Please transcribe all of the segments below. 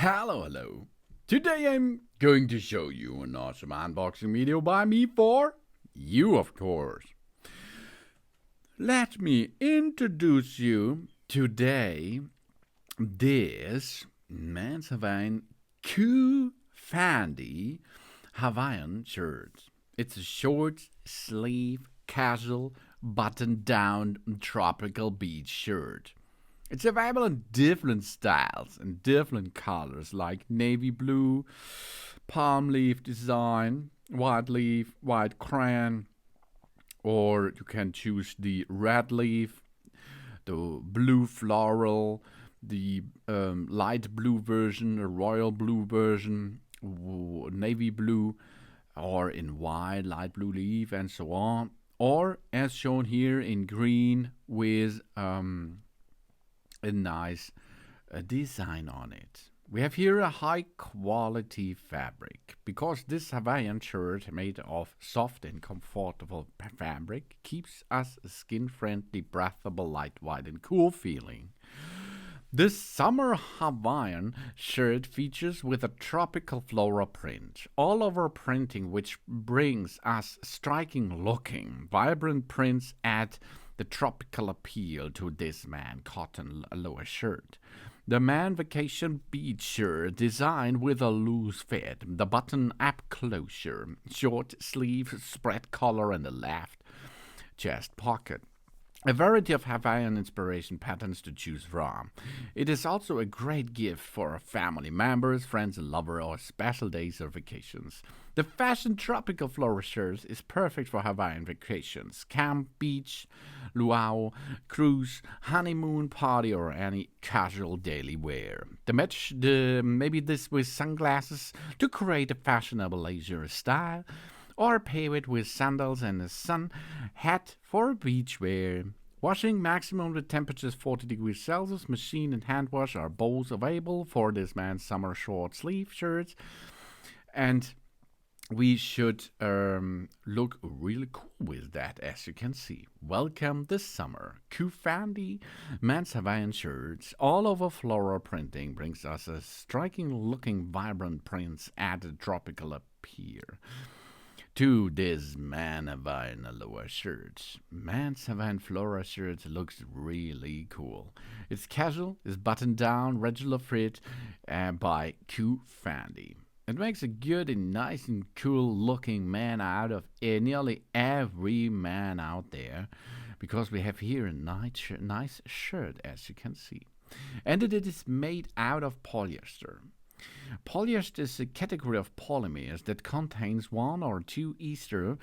Hello. Today I'm going to show you an awesome unboxing video by me for you, of course. Let me introduce you today this men's Hawaiian COOFANDY Hawaiian shirt. It's a short sleeve, casual, button-down tropical beach shirt. It's available in different styles and different colors like navy blue, palm leaf design, white leaf, white crayon, or you can choose the red leaf, the blue floral, the light blue version, a royal blue version, navy blue, or in white, light blue leaf, and so on. Or as shown here in green with a nice design on it. We have here a high quality fabric because this Hawaiian shirt made of soft and comfortable fabric keeps us skin friendly, breathable, lightweight and cool feeling. This summer Hawaiian shirt features with a tropical floral print, all over printing, which brings us striking looking, vibrant prints add the tropical appeal to this man cotton aloha shirt. The man vacation beach shirt designed with a loose fit, the button up closure, short sleeve, spread collar and a left chest pocket. A variety of Hawaiian inspiration patterns to choose from. It is also a great gift for family members, friends and lovers, or special days or vacations. The fashion tropical floral shirt is perfect for Hawaiian vacations, camp, beach, luau, cruise, honeymoon, party, or any casual daily wear. Maybe this with sunglasses to create a fashionable leisure style, or pair it with sandals and a sun hat for beach wear. Washing maximum with temperatures 40 degrees Celsius, machine and hand wash are both available for this man's summer short sleeve shirts. And we should look really cool with that, as you can see. Welcome this summer. COOFANDY men's Hawaiian shirts all over floral printing brings us a striking looking vibrant prints added tropical appeal to this man Hawaiian aloha shirt. Man's Hawaiian floral shirt looks really cool. It's casual, it's buttoned down, regular fit by COOFANDY. It makes a good and nice and cool looking man out of nearly every man out there, because we have here a nice shirt, as you can see. And it is made out of polyester. Polyester is a category of polymers that contains one or two ester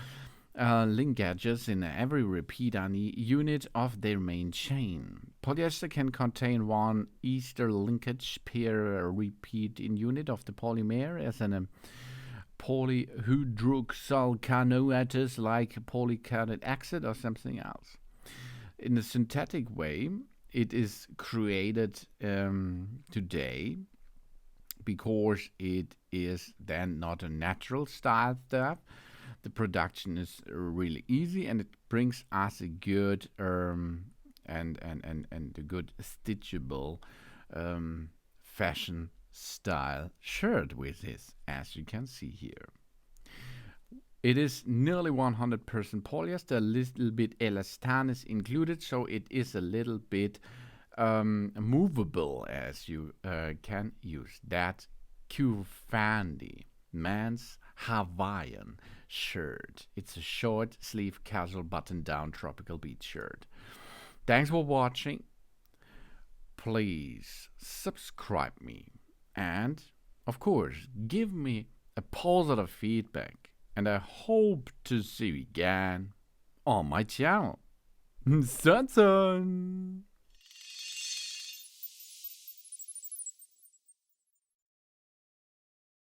linkages in every repeat unit of their main chain. Polyester can contain one ester linkage per repeat in unit of the polymer, as in polyhydroxycanoates like polycarbonate acid or something else. In a synthetic way, it is created today because it is then not a natural style stuff. The production is really easy, and it brings us a good and a good stitchable fashion style shirt with this, as you can see here. It is nearly 100% polyester, a little bit elastane included, so it is a little bit movable, as you can use that. COOFANDY man's Hawaiian shirt. It's a short sleeve casual button down tropical beach shirt. Thanks for watching. Please subscribe me, and of course give me a positive feedback, and I hope to see you again on my channel. Sun.